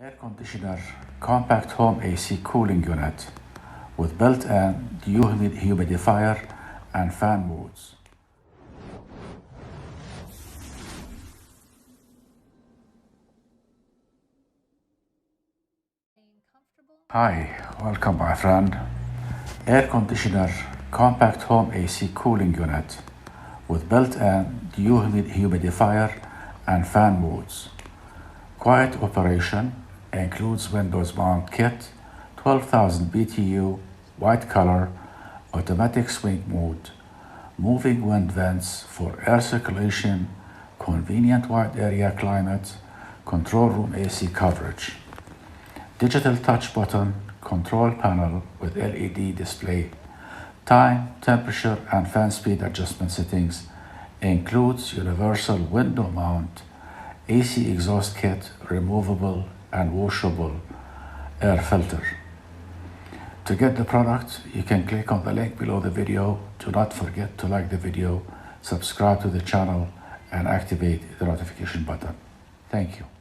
Air conditioner, compact home AC cooling unit with built-in dehumidifier and fan modes. Hi, welcome my friend. Air conditioner, compact home AC cooling unit with built-in dehumidifier and fan modes. Quiet operation, includes Windows mount kit, 12,000 BTU, white color, automatic swing mode, moving wind vents for air circulation, convenient wide area climate, control room AC coverage. Digital touch button, control panel with LED display. Time, temperature, and fan speed adjustment settings. Includes universal window mount, AC exhaust kit, removable and washable air filter. To get the product, you can click on the link below the video. Do not forget to like the video, subscribe to the channel, and activate the notification button. Thank you.